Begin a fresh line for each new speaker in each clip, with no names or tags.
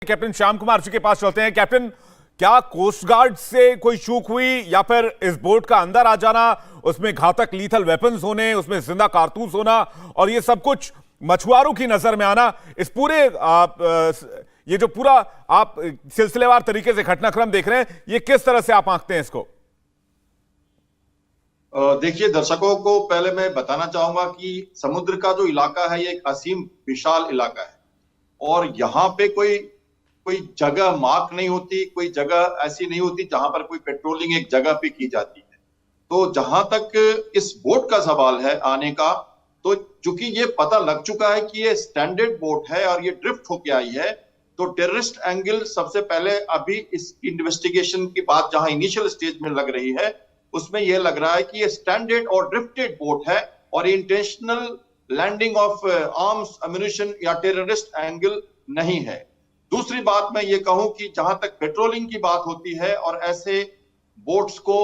Captain Shyam Kumar ji के पास चलते हैं। कैप्टन, क्या कोस्ट गार्ड से कोई चूक हुई या फिर इस बोट का अंदर आ जाना, उसमें घातक लीथल वेपन्स होने, उसमें जिंदा कारतूस होना और ये सब कुछ मछुआरों की नजर में आना, इस पूरे ये जो पूरा आप सिलसिलेवार तरीके से घटनाक्रम देख रहे हैं, ये किस तरह से आप आंकते हैं इसको?
देखिए, दर्शकों को पहले मैं बताना चाहूंगा कि समुद्र का जो इलाका है ये एक असीम विशाल इलाका है और यहाँ पे कोई जगह मार्क नहीं होती, कोई जगह ऐसी नहीं होती जहां पर कोई पेट्रोलिंग एक जगह पे की जाती है। तो जहां तक इस बोट का सवाल है आने का, तो चूंकि ये पता लग चुका है कि ये स्टैंडर्ड बोट है और ये ड्रिफ्ट होके आई है, तो टेररिस्ट एंगल सबसे पहले अभी इस इन्वेस्टिगेशन की बात जहां इनिशियल स्टेज में लग रही है, उसमें यह लग रहा है कि ये स्टैंडर्ड और ड्रिफ्टेड बोट है और intentional landing of arms, ammunition या टेररिस्ट एंगल नहीं है। दूसरी बात मैं ये कहूं कि जहां तक पेट्रोलिंग की बात होती है और ऐसे बोट्स को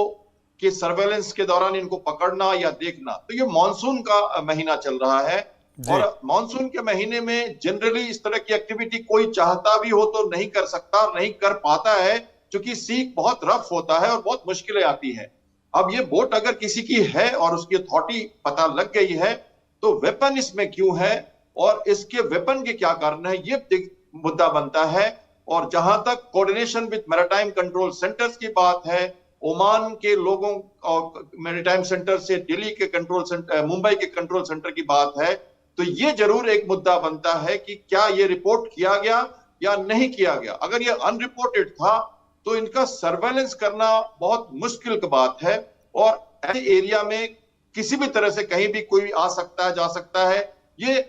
के सर्वेलेंस के दौरान इनको पकड़ना या देखना, तो ये मानसून का महीना चल रहा है और मानसून के महीने में जनरली इस तरह की एक्टिविटी कोई चाहता भी हो तो नहीं कर सकता, नहीं कर पाता है, क्योंकि सी बहुत रफ होता है और बहुत मुश्किलें आती हैं। अब ये बोट अगर किसी की है और उसकी अथॉरिटी पता लग गई है, तो वेपन इसमें क्यों है और इसके वेपन के क्या कारण है, ये मुद्दा बनता है। और जहां तक coordination with maritime control centres की बात है, ओमान के लोगों और मैरीटाइम सेंटर से दिल्ली के कंट्रोल सेंटर, मुंबई के कंट्रोल सेंटर की बात है, तो ये जरूर एक मुद्दा बनता है कि क्या ये रिपोर्ट किया गया या नहीं किया गया। अगर ये अनरिपोर्टेड था तो इनका सर्वेलेंस करना बहुत मुश्किल की बात है और ऐसे एरिया में किसी भी तरह से कहीं भी कोई आ सकता है, जा सकता है। ये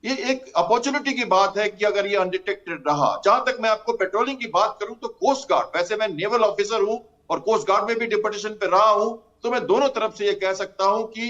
एक अपॉर्चुनिटी की बात है कि अगर ये अनडिटेक्टेड रहा। जहां तक मैं आपको पेट्रोलिंग की बात करूं तो कोस्ट गार्ड, वैसे मैं नेवल ऑफिसर हूं और कोस्ट गार्ड में भी डिप्यूटेशन पे रहा हूं, तो मैं दोनों तरफ से ये कह सकता हूं कि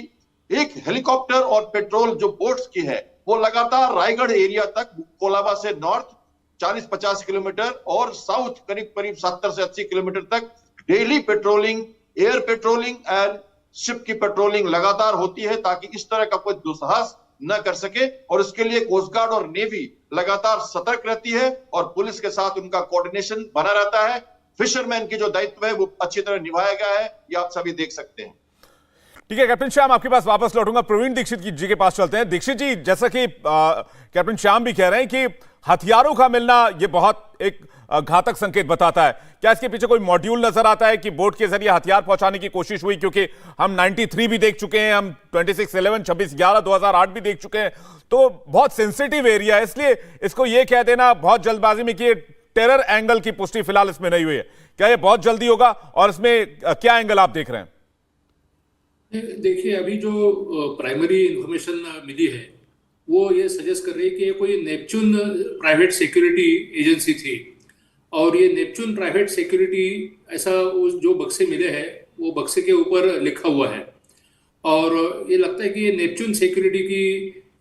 एक हेलीकॉप्टर और पेट्रोल जो बोट्स की है वो लगातार रायगढ़ एरिया तक, कोलाबा से नॉर्थ 40-50 किलोमीटर और साउथ करीब 70 से 80 किलोमीटर तक daily patrolling, air patrolling and ship की पेट्रोलिंग लगातार होती है, ताकि इस तरह का कोई दुस्साहस न कर सके। और इसके लिए कोस्ट गार्ड और नेवी लगातार सतर्क रहती है और पुलिस के साथ उनका कोऑर्डिनेशन बना रहता है। फिशरमैन की जो दायित्व है वो अच्छी तरह निभाया गया है, ये आप सभी देख सकते हैं।
ठीक है कैप्टन श्याम, आपके पास वापस लौटूंगा। प्रवीण दीक्षित जी के पास चलते हैं। दीक्षित जी, जैसा कि कैप्टन श्याम भी कह रहे हैं कि हथियारों का मिलना ये बहुत एक घातक संकेत बताता है। क्या इसके पीछे कोई मॉड्यूल नजर आता है कि बोट के जरिए हथियार पहुंचाने की कोशिश हुई? क्योंकि हम 93 भी देख चुके हैं, हम 26/11, 26/11/2008 भी देख चुके हैं, तो बहुत सेंसिटिव एरिया है, इसलिए इसको ये कह देना बहुत जल्दबाजी में कि टेरर एंगल की पुष्टि फिलहाल इसमें नहीं हुई है। क्या ये बहुत जल्दी होगा और इसमें क्या एंगल आप देख रहे हैं?
देखिए, अभी जो प्राइमरी इंफॉर्मेशन मिली है वो ये सजेस्ट कर रही है कि ये कोई नेपच्यून प्राइवेट सिक्योरिटी एजेंसी थी और ये नेपच्यून प्राइवेट सिक्योरिटी ऐसा उस जो बक्से मिले हैं वो बक्से के ऊपर लिखा हुआ है और ये लगता है कि ये नेपच्यून सिक्योरिटी की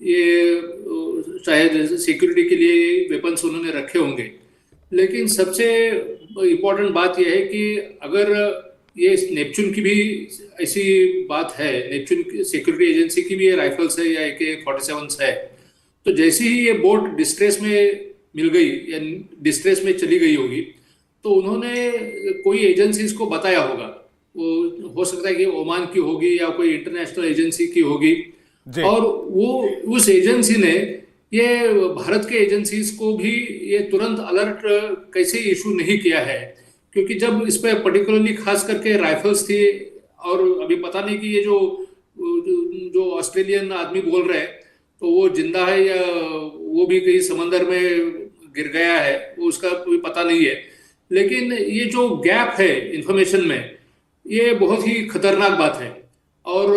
ये शायद सिक्योरिटी के लिए वेपन्स उन्होंने रखे होंगे। लेकिन सबसे इम्पोर्टेंट बात यह है कि अगर ये नेपच्यून की भी ऐसी बात है, नेपच्यून सिक्योरिटी एजेंसी की भी ये राइफल्स है या AK-47 है, तो जैसे ही ये बोट डिस्ट्रेस में मिल गई या डिस्ट्रेस में चली गई होगी तो उन्होंने कोई एजेंसी को बताया होगा। वो हो सकता है कि ओमान की होगी या कोई इंटरनेशनल एजेंसी की होगी और वो उस एजेंसी ने ये भारत के एजेंसीज को भी ये तुरंत अलर्ट कैसे इशू नहीं किया है, क्योंकि जब इस पर पर्टिकुलरली खास करके राइफल्स थी और अभी पता नहीं कि ये जो ऑस्ट्रेलियन आदमी बोल रहे हैं तो वो जिंदा है या वो भी कहीं समंदर में गिर गया है, वो उसका कोई पता नहीं है। लेकिन ये जो गैप है इंफॉर्मेशन में, ये बहुत ही खतरनाक बात है और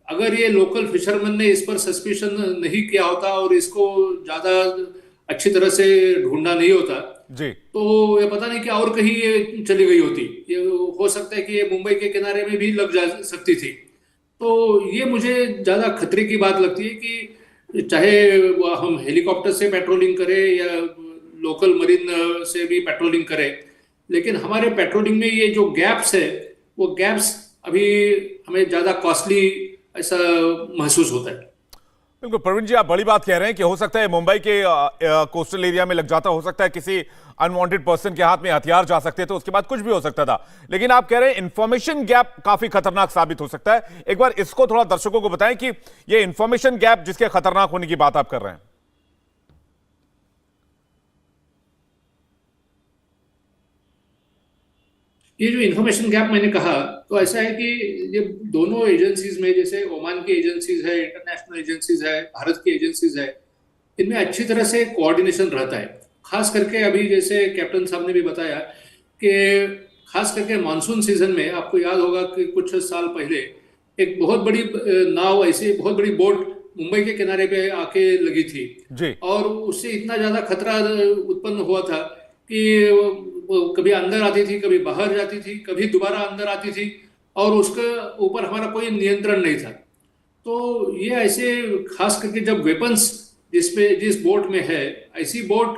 अगर ये लोकल फिशरमैन ने इस पर सस्पिशन नहीं किया होता और इसको ज्यादा अच्छी तरह से ढूंढना नहीं होता
जी,
तो ये पता नहीं कि और कहीं ये चली गई होती। ये हो सकता है कि ये मुंबई के किनारे में भी लग जा सकती थी। तो ये मुझे ज्यादा खतरे की बात लगती है कि चाहे हम हेलीकॉप्टर से पेट्रोलिंग करें या लोकल मरीन से भी पेट्रोलिंग करें, लेकिन हमारे पेट्रोलिंग में ये जो गैप्स है वो गैप्स अभी हमें ज्यादा कॉस्टली ऐसा महसूस होता है।
बिल्कुल प्रवीण जी, आप बड़ी बात कह रहे हैं कि हो सकता है मुंबई के कोस्टल एरिया में लग जाता, हो सकता है किसी अनवांटेड पर्सन के हाथ में हथियार जा सकते, तो उसके बाद कुछ भी हो सकता था। लेकिन आप कह रहे हैं इंफॉर्मेशन गैप काफी खतरनाक साबित हो सकता है। एक बार इसको थोड़ा दर्शकों को बताएं कि ये इंफॉर्मेशन गैप जिसके खतरनाक होने की बात आप कर रहे हैं।
ये जो इन्फॉर्मेशन गैप मैंने कहा, तो ऐसा है कि ये दोनों एजेंसीज में, जैसे ओमान की एजेंसीज है, इंटरनेशनल एजेंसीज है, भारत की एजेंसीज है, इनमें अच्छी तरह से कोऑर्डिनेशन रहता है। खास करके अभी जैसे कैप्टन साहब ने भी बताया कि खास करके मानसून सीजन में आपको याद होगा कि कुछ साल पहले एक बहुत बड़ी नाव, ऐसी बहुत बड़ी बोट मुंबई के किनारे पे आके लगी थी
जी।
और उससे इतना ज्यादा खतरा उत्पन्न हुआ था कि वो कभी अंदर आती थी, कभी बाहर जाती थी, कभी दोबारा अंदर आती थी और उसके ऊपर हमारा कोई नियंत्रण नहीं था। तो ये ऐसे खास करके जब वेपन्स जिस बोट में है, ऐसी बोट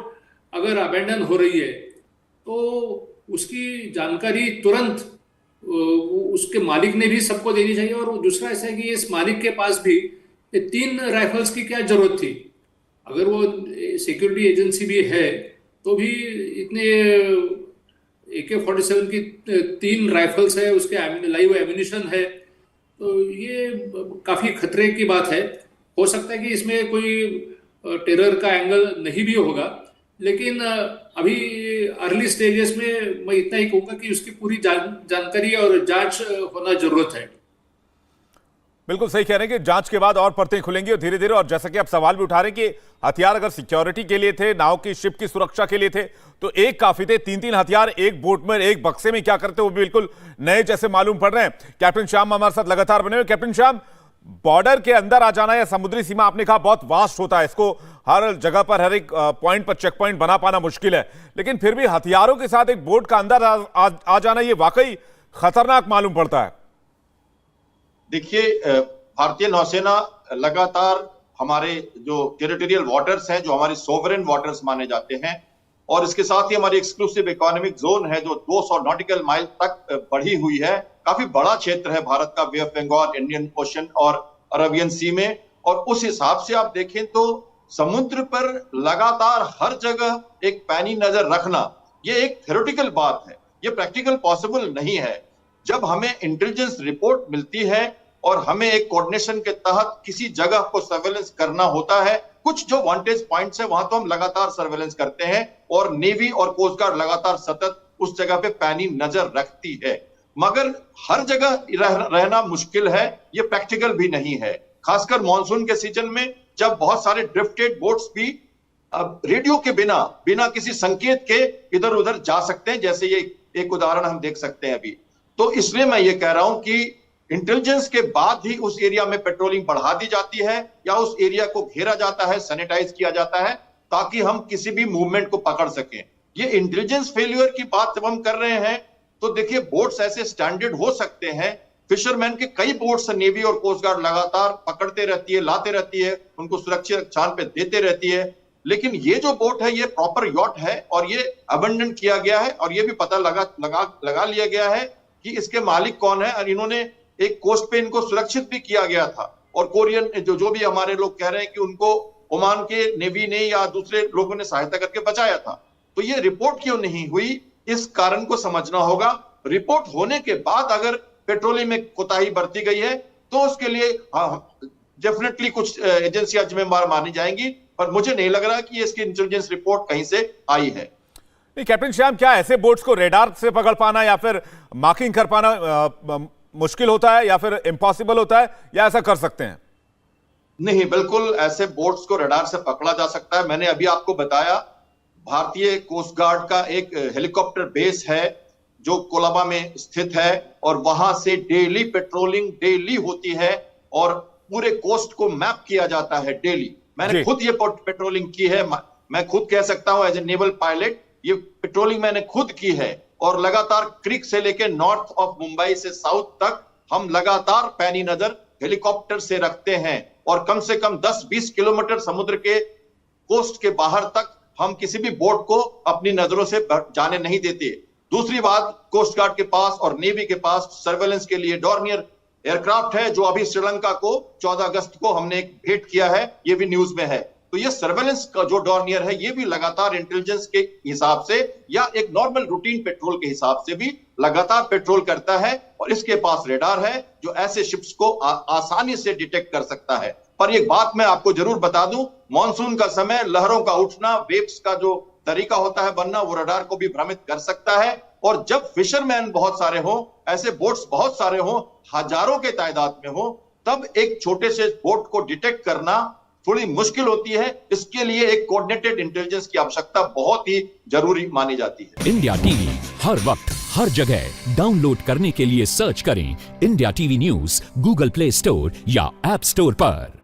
अगर अबेंडन हो रही है तो उसकी जानकारी तुरंत उसके मालिक ने भी सबको देनी चाहिए। और दूसरा ऐसा है कि इस मालिक के पास भी 3 राइफल्स की क्या जरूरत थी? अगर वो सिक्योरिटी एजेंसी भी है तो भी इतने AK-47 की 3 राइफल्स है, उसके लाइव एम्यूनिशन है, तो ये काफी खतरे की बात है। हो सकता है कि इसमें कोई टेरर का एंगल नहीं भी होगा, लेकिन अभी अर्ली स्टेजेस में मैं इतना ही कहूंगा कि उसकी पूरी जानकारी और जांच होना जरूरत है।
बिल्कुल सही कह रहे हैं कि जांच के बाद और परतें खुलेंगी और धीरे धीरे, और जैसा कि आप सवाल भी उठा रहे हैं कि हथियार अगर सिक्योरिटी के लिए थे, नाव की शिप की सुरक्षा के लिए थे, तो एक काफी थे। 3-3 हथियार एक बोट में, एक बक्से में क्या करते वो भी बिल्कुल नए जैसे मालूम पड़ रहे हैं। कैप्टन श्याम हमारे साथ लगातार बने हुए। कैप्टन श्याम, बॉर्डर के अंदर आ जाना या समुद्री सीमा आपने कहा बहुत वास्ट होता है, इसको हर जगह पर, हर एक पॉइंट पर चेक पॉइंट बना पाना मुश्किल है, लेकिन फिर भी हथियारों के साथ एक बोट का अंदर आ जाना ये वाकई खतरनाक मालूम पड़ता है।
देखिए, भारतीय नौसेना लगातार हमारे जो टेरिटोरियल वाटर्स हैं, जो हमारे सोवरेन वाटर्स माने जाते हैं, और इसके साथ ही हमारी एक्सक्लूसिव इकोनॉमिक जोन है जो 200 नॉटिकल माइल तक बढ़ी हुई है। काफी बड़ा क्षेत्र है भारत का, बे ऑफ बंगाल, इंडियन ओशन और अरबियन सी में। और उस हिसाब से आप देखें तो समुद्र पर लगातार हर जगह एक पैनी नजर रखना, ये एक थ्योरेटिकल बात है, ये प्रैक्टिकल पॉसिबल नहीं है। जब हमें इंटेलिजेंस रिपोर्ट मिलती है और हमें एक कोऑर्डिनेशन के तहत किसी जगह को सर्वेलेंस करना होता है, कुछ जो वांटेज पॉइंट्स है वहां तो हम लगातार सर्वेलेंस करते हैं और नेवी और कोस्ट गार्ड लगातार सतत उस जगह पे पैनी नजर रखती है, मगर हर जगह रहना मुश्किल है, ये प्रैक्टिकल भी नहीं है। खासकर मॉनसून के सीजन में जब बहुत सारे ड्रिफ्टेड बोट्स भी अब रेडियो के बिना किसी संकेत के इधर उधर जा सकते हैं, जैसे ये एक उदाहरण हम देख सकते हैं अभी। तो इसलिए मैं ये कह रहा हूं कि इंटेलिजेंस के बाद ही उस एरिया में पेट्रोलिंग बढ़ा दी जाती है या उस एरिया को घेरा जाता है, सैनिटाइज किया जाता है, ताकि हम किसी भी मूवमेंट को पकड़ सकें। ये इंटेलिजेंस फेल्यूर की बात जब हम कर रहे हैं तो देखिए, बोट्स ऐसे स्टैंडर्ड हो सकते हैं, फिशरमैन के कई बोट्स नेवी और कोस्ट गार्ड लगातार पकड़ते रहती है, लाते रहती है, उनको सुरक्षित स्थान पे देते रहती है, लेकिन ये जो बोट है ये प्रॉपर यॉट है और ये अबंडन किया गया है और ये भी पता लगा लिया गया है कि इसके मालिक कौन है, और इन्होंने एक कोस्ट पे इनको सुरक्षित भी किया गया था। और कोरियन जो भी हमारे लोग कह रहे हैं कि उनको ओमान के नेवी ने या दूसरे लोगों ने सहायता करके बचाया था। तो ये रिपोर्ट क्यों नहीं हुई, इस कारण को समझना होगा। रिपोर्ट होने के बाद अगर पेट्रोलिंग में कोताही बरती गई है तो उसके लिए डेफिनेटली कुछ एजेंसियां जिम्मेदार मानी जाएंगी, पर मुझे नहीं लग रहा कि इसकी इंटेलिजेंस रिपोर्ट कहीं से आई है।
नहीं कैप्टन श्याम, क्या ऐसे बोट्स को रेडार से पकड़ पाना या फिर मार्किंग कर पाना मुश्किल होता है या फिर इम्पॉसिबल होता है, या ऐसा कर सकते हैं?
नहीं, बिल्कुल ऐसे बोट्स को रडार से पकड़ा जा सकता है। मैंने अभी आपको बताया, भारतीय कोस्ट गार्ड का एक हेलीकॉप्टर बेस है जो कोलाबा में स्थित है और वहां से डेली पेट्रोलिंग डेली होती है और पूरे कोस्ट को मैप किया जाता है डेली। मैंने खुद ये पेट्रोलिंग की है, मैं खुद कह सकता हूं एज ए नेवल पायलट, ये पेट्रोलिंग मैंने खुद की है। और लगातार क्रीक से लेकर नॉर्थ ऑफ मुंबई से साउथ तक हम लगातार पैनी नजर हेलीकॉप्टर से रखते हैं और कम से कम 10-20 किलोमीटर समुद्र के कोस्ट के बाहर तक हम किसी भी बोट को अपनी नजरों से जाने नहीं देते। दूसरी बात, कोस्ट गार्ड के पास और नेवी के पास सर्वेलेंस के लिए डॉर्नियर एयरक्राफ्ट है जो अभी श्रीलंका को 14 अगस्त को हमने भेंट किया है, ये भी न्यूज में है। तो ये सर्वेलेंस का जो डॉर्नियर है, ये भी लगातार इंटेलिजेंस के हिसाब से या एक नॉर्मल रूटीन पेट्रोल के हिसाब से भी लगातार पेट्रोल करता है, और इसके पास रेडार है जो ऐसे शिप्स को आसानी से डिटेक्ट कर सकता है। पर एक बात मैं आपको जरूर बता दूं, मॉनसून का समय, लहरों का उठना, वेव्स का जो तरीका होता है बनना, वो रडार को भी भ्रमित कर सकता है। और जब फिशरमैन बहुत सारे हो, ऐसे बोट्स बहुत सारे हो, हजारों के तादाद में हो, तब एक छोटे से बोट को डिटेक्ट करना थोड़ी मुश्किल होती है। इसके लिए एक कोऑर्डिनेटेड इंटेलिजेंस की आवश्यकता बहुत ही जरूरी मानी जाती है।
इंडिया टीवी हर वक्त हर जगह डाउनलोड करने के लिए सर्च करें India TV news Google play store या ऐप स्टोर पर।